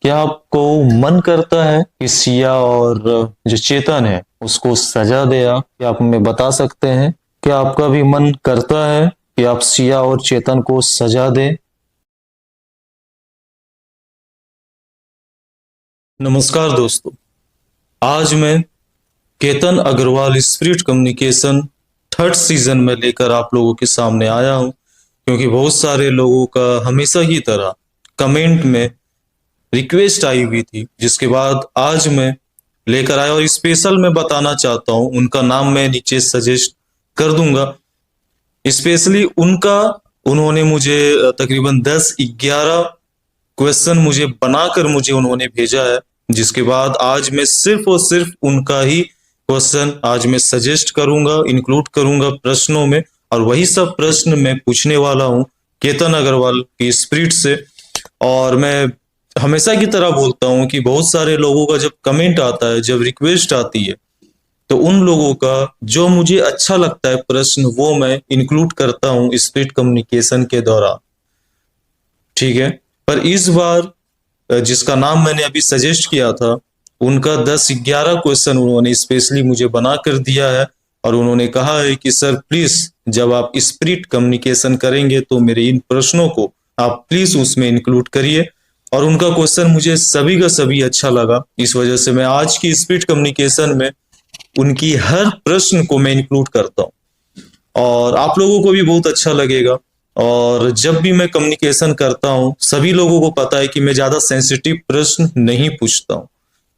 क्या आपको मन करता है कि सिया और जो चेतन है उसको सजा दे? आप क्या आप हमें बता सकते हैं? क्या आपका भी मन करता है कि आप सिया और चेतन को सजा दें? नमस्कार दोस्तों, आज मैं Ketan Agarwal spirit communication third season में लेकर आप लोगों के सामने आया हूं, क्योंकि बहुत सारे लोगों का हमेशा की तरह कमेंट में रिक्वेस्ट आई हुई थी, जिसके बाद आज मैं लेकर आया और स्पेशल मैं बताना चाहता हूं। उनका नाम मैं नीचे सजेस्ट कर दूंगा। स्पेशली उन्होंने मुझे तकरीबन 10-11 क्वेश्चन मुझे बनाकर मुझे उन्होंने भेजा है, जिसके बाद आज मैं सिर्फ और सिर्फ उनका ही क्वेश्चन आज मैं सजेस्ट करूंगा, इंक्लूड करूंगा प्रश्नों में। और वही सब प्रश्न मैं पूछने वाला हूं केतन अग्रवाल की स्पिरिट से। और मैं हमेशा की तरह बोलता हूं कि बहुत सारे लोगों का जब कमेंट आता है, जब रिक्वेस्ट आती है, तो उन लोगों का जो मुझे अच्छा लगता है प्रश्न वो मैं इंक्लूड करता हूं स्पिरिट कम्युनिकेशन के दौरान। ठीक है, पर इस बार जिसका नाम मैंने अभी सजेस्ट किया था, उनका 10-11 क्वेश्चन उन्होंने स्पेशली मुझे बना कर दिया है। और उन्होंने कहा है कि सर प्लीज जब आप स्पिरिट कम्युनिकेशन करेंगे तो मेरे इन प्रश्नों को आप प्लीज उसमें इंक्लूड करिए। और उनका क्वेश्चन मुझे सभी का सभी अच्छा लगा, इस वजह से मैं आज की स्पिरिट कम्युनिकेशन में उनकी हर प्रश्न को मैं इंक्लूड करता हूँ और आप लोगों को भी बहुत अच्छा लगेगा। और जब भी मैं कम्युनिकेशन करता हूँ, सभी लोगों को पता है कि मैं ज्यादा सेंसिटिव प्रश्न नहीं पूछता हूँ।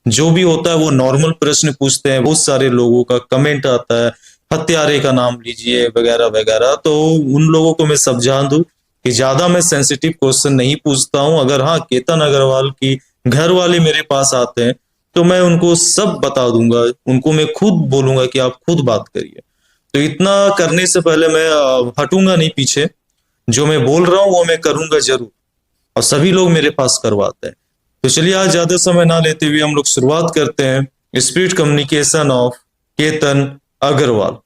जो भी होता है वो नॉर्मल प्रश्न पूछते हैं। बहुत सारे लोगों का कमेंट आता है, हत्यारे का नाम लीजिए वगैरह वगैरह, तो उन लोगों को मैं समझा दूं कि ज्यादा मैं सेंसिटिव क्वेश्चन नहीं पूछता हूं। अगर हाँ केतन अग्रवाल की घर वाले मेरे पास आते हैं तो मैं उनको सब बता दूंगा, उनको मैं खुद बोलूंगा कि आप खुद बात करिए। तो इतना करने से पहले मैं हटूंगा नहीं पीछे। जो मैं बोल रहा हूं वो मैं करूंगा जरूर, और सभी लोग मेरे पास करवाते हैं। तो चलिए आज ज्यादा समय ना लेते हुए हम लोग शुरुआत करते हैं spirit communication of Ketan Agarwal.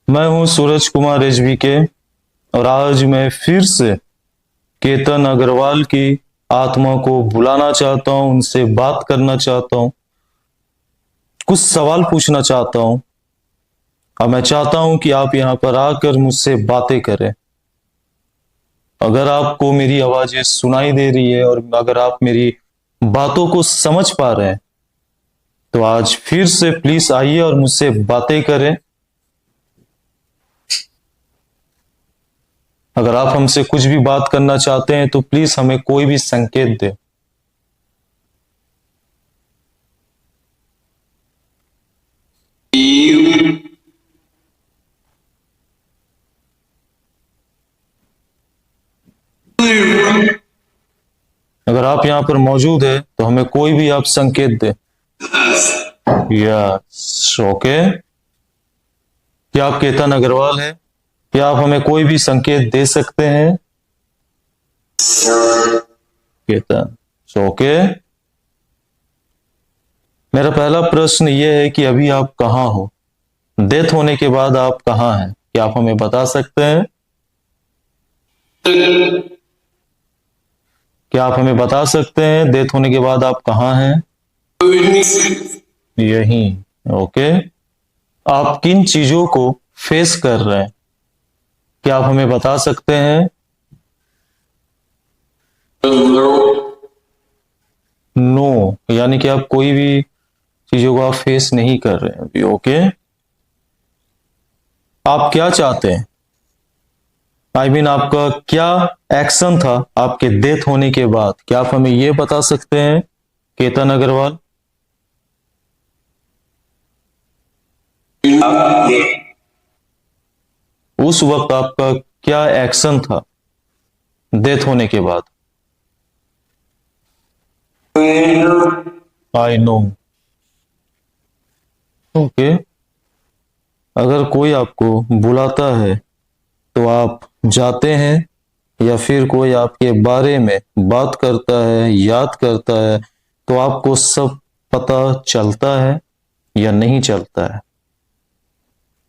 मैं हूं सूरज कुमार एचबीके और आज मैं फिर से केतन अग्रवाल की आत्मा को बुलाना चाहता हूं, उनसे बात करना चाहता हूं, कुछ सवाल पूछना चाहता हूं। और मैं चाहता हूं कि आप यहां पर आकर मुझसे बातें करें। अगर आपको मेरी आवाजें सुनाई दे रही है और अगर आप मेरी बातों को समझ पा रहे हैं तो आज फिर से प्लीज आइए और मुझसे बातें करें। अगर आप हमसे कुछ भी बात करना चाहते हैं तो प्लीज हमें कोई भी संकेत दे। अगर आप यहाँ पर मौजूद है तो हमें कोई भी आप संकेत दे। Yes, okay. क्या आप केतन अग्रवाल हैं? क्या आप हमें कोई भी संकेत दे सकते हैं? केतन, ओके। मेरा पहला प्रश्न यह है कि अभी आप कहाँ हो? डेथ होने के बाद आप कहाँ हैं? क्या आप हमें बता सकते हैं? क्या आप हमें बता सकते हैं डेथ होने के बाद आप कहाँ हैं? यहीं, ओके। आप किन चीजों को फेस कर रहे हैं? क्या आप हमें बता सकते हैं? नो, यानी कि आप कोई भी चीजों को आप फेस नहीं कर रहे हैं अभी, ओके। आप क्या चाहते हैं? आई मीन आपका क्या एक्शन था आपके डेथ होने के बाद? क्या आप हमें यह बता सकते हैं केतन अग्रवाल? उस वक्त आपका क्या एक्शन था डेथ होने के बाद? I know, okay. अगर कोई आपको बुलाता है तो आप जाते हैं या फिर कोई आपके बारे में बात करता है, याद करता है, तो आपको सब पता चलता है या नहीं चलता है?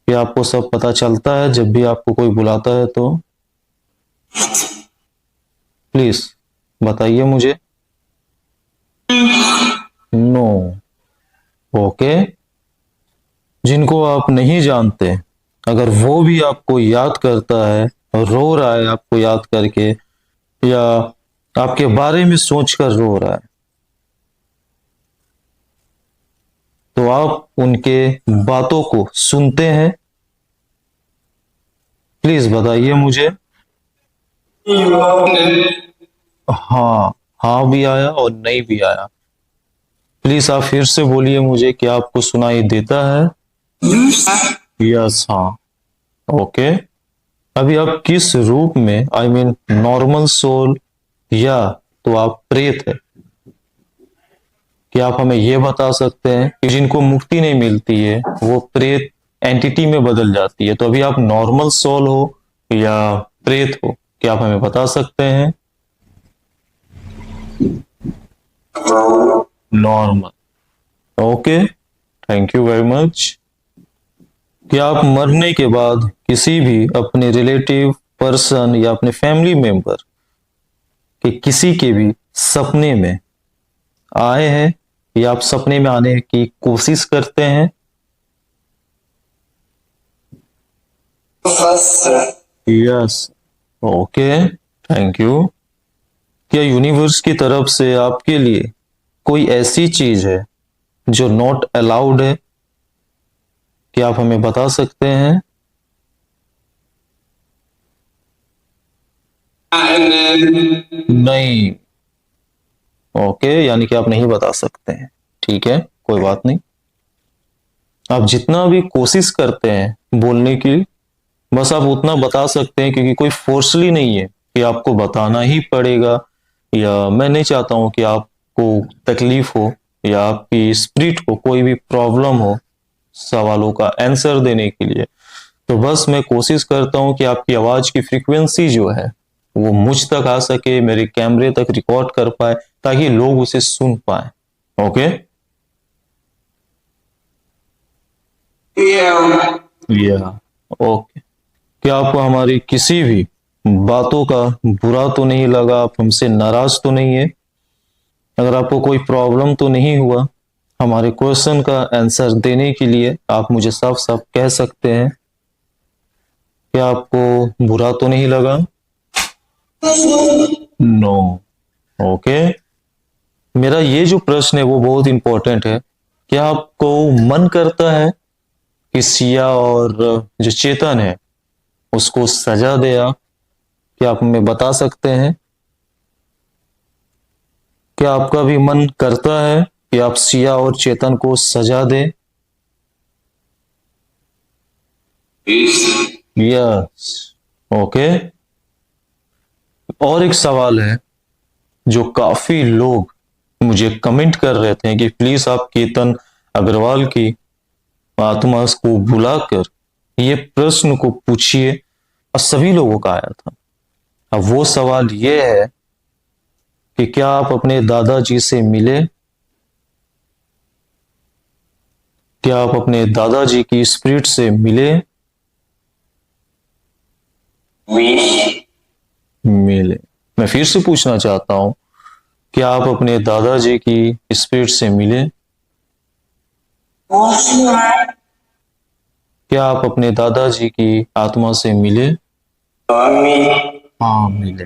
क्या आपको सब पता चलता है जब भी आपको कोई बुलाता है तो? प्लीज बताइए मुझे। नो। ओके, जिनको आप नहीं जानते, अगर वो भी आपको याद करता है और रो रहा है आपको याद करके, या आपके बारे में सोचकर रो रहा है, तो आप उनके बातों को सुनते हैं? प्लीज बताइए मुझे। हाँ, हाँ भी आया और नहीं भी आया। प्लीज आप फिर से बोलिए मुझे, क्या आपको सुनाई देता है? यस, हाँ। ओके, अभी आप किस रूप में, आई मीन नॉर्मल सोल या तो आप प्रेत है? क्या आप हमें यह बता सकते हैं कि जिनको मुक्ति नहीं मिलती है वो प्रेत एंटिटी में बदल जाती है, तो अभी आप नॉर्मल सोल हो या प्रेत हो? क्या आप हमें बता सकते हैं? Normal. Okay, thank you very much. क्या आप मरने के बाद किसी भी अपने रिलेटिव पर्सन या अपने फैमिली मेंबर के किसी के भी सपने में आए हैं, या आप सपने में आने की कोशिश करते हैं? यस। Okay, thank you. क्या यूनिवर्स की तरफ से आपके लिए कोई ऐसी चीज है जो नॉट अलाउड है? क्या आप हमें बता सकते हैं? नहीं। ओके, यानी कि आप नहीं बता सकते हैं। ठीक है, कोई बात नहीं। आप जितना भी कोशिश करते हैं बोलने की, बस आप उतना बता सकते हैं, क्योंकि कोई फोर्सली नहीं है कि आपको बताना ही पड़ेगा, या मैं नहीं चाहता हूं कि आपको तकलीफ हो या आपकी स्पिरिट को कोई भी प्रॉब्लम हो सवालों का आंसर देने के लिए। तो बस मैं कोशिश करता हूं कि आपकी आवाज की फ्रीक्वेंसी जो है वो मुझ तक आ सके, मेरे कैमरे तक रिकॉर्ड कर पाए, ताकि लोग उसे सुन पाए। ओके, या ओके। क्या आपको हमारी किसी भी बातों का बुरा तो नहीं लगा? आप हमसे नाराज तो नहीं है? अगर आपको कोई प्रॉब्लम तो नहीं हुआ? हमारे क्वेश्चन का आंसर देने के लिए आप मुझे साफ साफ कह सकते हैं। क्या आपको बुरा तो नहीं लगा? नो। ओके, मेरा ये जो प्रश्न है वो बहुत इंपॉर्टेंट है। क्या आपको मन करता है कि सिया और जो चेतन है उसको सजा दे आप? क्या आप हमें बता सकते हैं? क्या आपका भी मन करता है कि आप सिया और चेतन को सजा दें? यस। ओके, और एक सवाल है जो काफी लोग मुझे कमेंट कर रहे थे कि प्लीज आप केतन अग्रवाल की आत्मा को बुलाकर ये प्रश्न को पूछिए, और सभी लोगों का आया था। अब वो सवाल ये है कि क्या आप अपने दादाजी से मिले? क्या आप अपने दादाजी की स्पिरिट से मिले? मिले। मैं फिर से पूछना चाहता हूं, क्या आप अपने दादाजी की स्पिरिट से मिले? क्या आप अपने दादाजी की आत्मा से मिले? हाँ, मिले।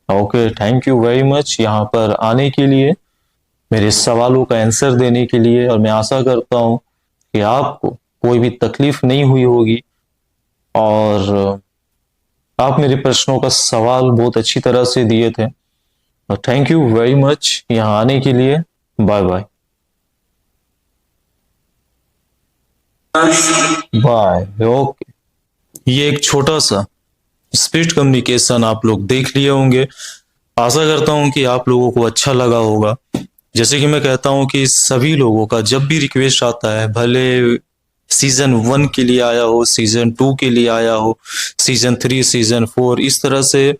Okay, thank you very much यहाँ पर आने के लिए, मेरे सवालों का आंसर देने के लिए, और मैं आशा करता हूँ कि आपको कोई भी तकलीफ नहीं हुई होगी, और आप मेरे प्रश्नों का सवाल बहुत अच्छी तरह से दिए थे। और थैंक यू वेरी मच यहाँ आने के लिए। Bye bye. बाय। ओके, ये एक छोटा सा स्पिरिट कम्युनिकेशन आप लोग देख लिए होंगे। आशा करता हूं कि आप लोगों को अच्छा लगा होगा। जैसे कि मैं कहता हूं कि सभी लोगों का जब भी रिक्वेस्ट आता है, भले सीजन 1 के लिए आया हो, सीजन 2 के लिए आया हो, सीजन 3, सीजन 4, इस तरह से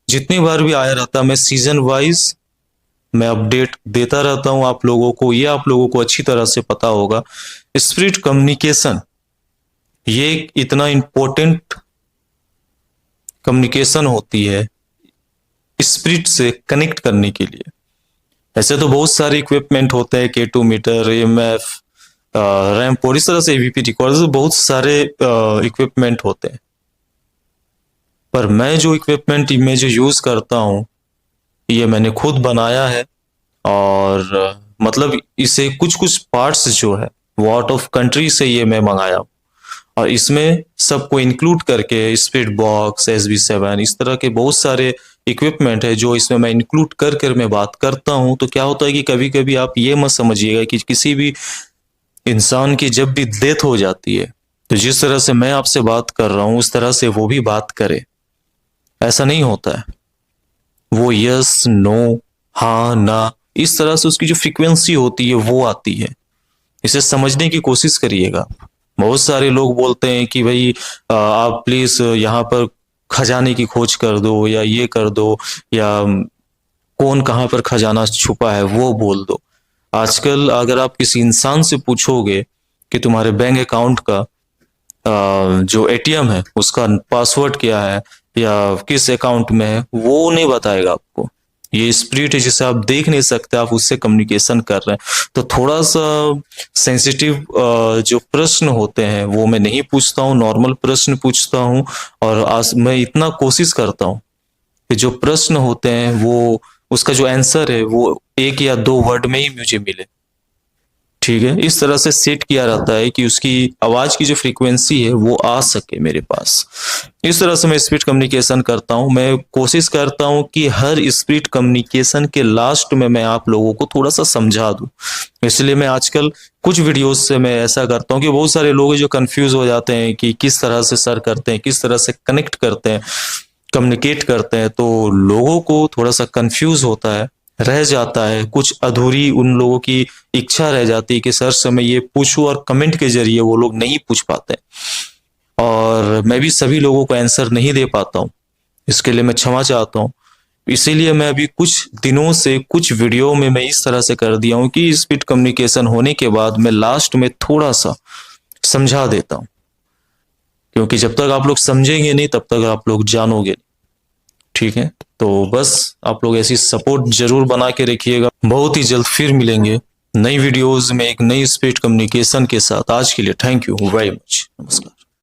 जितनी बार भी आया रहता, मैं सीजन वाइज मैं अपडेट देता रहता हूं आप लोगों को। ये आप लोगों को अच्छी तरह से पता होगा, स्पिरिट कम्युनिकेशन ये इतना इंपॉर्टेंट कम्युनिकेशन होती है स्पिरिट से कनेक्ट करने के लिए। ऐसे तो बहुत सारे इक्विपमेंट होते हैं, K2 metre, EMF, RAM port, इस तरह से AVP रिकॉर्डर, बहुत सारे इक्विपमेंट होते हैं। पर मैं जो इक्विपमेंट में जो यूज करता हूँ ये मैंने खुद बनाया है, और मतलब इसे कुछ कुछ पार्ट्स जो है वो आउट ऑफ कंट्री से ये मैं मंगाया हूँ, और इसमें सबको इंक्लूड करके स्पीड बॉक्स, SB7, इस तरह के बहुत सारे इक्विपमेंट है जो इसमें मैं इंक्लूड कर कर मैं बात करता हूँ। तो क्या होता है कि कभी कभी आप ये मत समझिएगा कि किसी भी इंसान की जब भी डेथ हो जाती है तो जिस तरह से मैं आपसे बात कर रहा हूँ उस तरह से वो भी बात करे, ऐसा नहीं होता है। वो यस, नो, हाँ, ना, इस तरह से उसकी जो फ्रीक्वेंसी होती है वो आती है। इसे समझने की कोशिश करिएगा। बहुत सारे लोग बोलते हैं कि भाई आप प्लीज यहाँ पर खजाने की खोज कर दो, या ये कर दो, या कौन कहाँ पर खजाना छुपा है वो बोल दो। आजकल अगर आप किसी इंसान से पूछोगे कि तुम्हारे बैंक अकाउंट का जो ATM है उसका पासवर्ड क्या है या किस अकाउंट में है, वो नहीं बताएगा आपको। ये स्पिरिट है जिसे आप देख नहीं सकते, आप उससे कम्युनिकेशन कर रहे हैं। तो थोड़ा सा सेंसिटिव जो प्रश्न होते हैं वो मैं नहीं पूछता हूँ, नॉर्मल प्रश्न पूछता हूँ। और आज मैं इतना कोशिश करता हूँ कि जो प्रश्न होते हैं वो उसका जो आंसर है वो 1 या 2 वर्ड में ही मुझे मिले। ठीक है, इस तरह से सेट किया रहता है कि उसकी आवाज की जो फ्रीक्वेंसी है वो आ सके मेरे पास। इस तरह से मैं स्पीड कम्युनिकेशन करता हूँ। मैं कोशिश करता हूँ कि हर स्पीड कम्युनिकेशन के लास्ट में मैं आप लोगों को थोड़ा सा समझा दूं। इसलिए मैं आजकल कुछ वीडियोस से मैं ऐसा करता हूँ कि बहुत सारे लोग जो कंफ्यूज हो जाते हैं कि किस तरह से सर करते हैं, किस तरह से कनेक्ट करते हैं, कम्युनिकेट करते हैं, तो लोगों को थोड़ा सा कंफ्यूज होता है, रह जाता है, कुछ अधूरी उन लोगों की इच्छा रह जाती है कि सर से मैं ये पूछूं, और कमेंट के जरिए वो लोग नहीं पूछ पाते। और मैं भी सभी लोगों को आंसर नहीं दे पाता हूँ, इसके लिए मैं क्षमा चाहता हूँ। इसीलिए मैं अभी कुछ दिनों से कुछ वीडियो में मैं इस तरह से कर दिया हूँ कि स्पीड कम्युनिकेशन होने के बाद मैं लास्ट में थोड़ा सा समझा देता हूँ, क्योंकि जब तक आप लोग समझेंगे नहीं तब तक आप लोग जानोगे। ठीक है, तो बस आप लोग ऐसी सपोर्ट जरूर बना के रखिएगा। बहुत ही जल्द फिर मिलेंगे नई वीडियोस में एक नई स्पीड कम्युनिकेशन के साथ। आज के लिए थैंक यू वेरी मच, नमस्कार।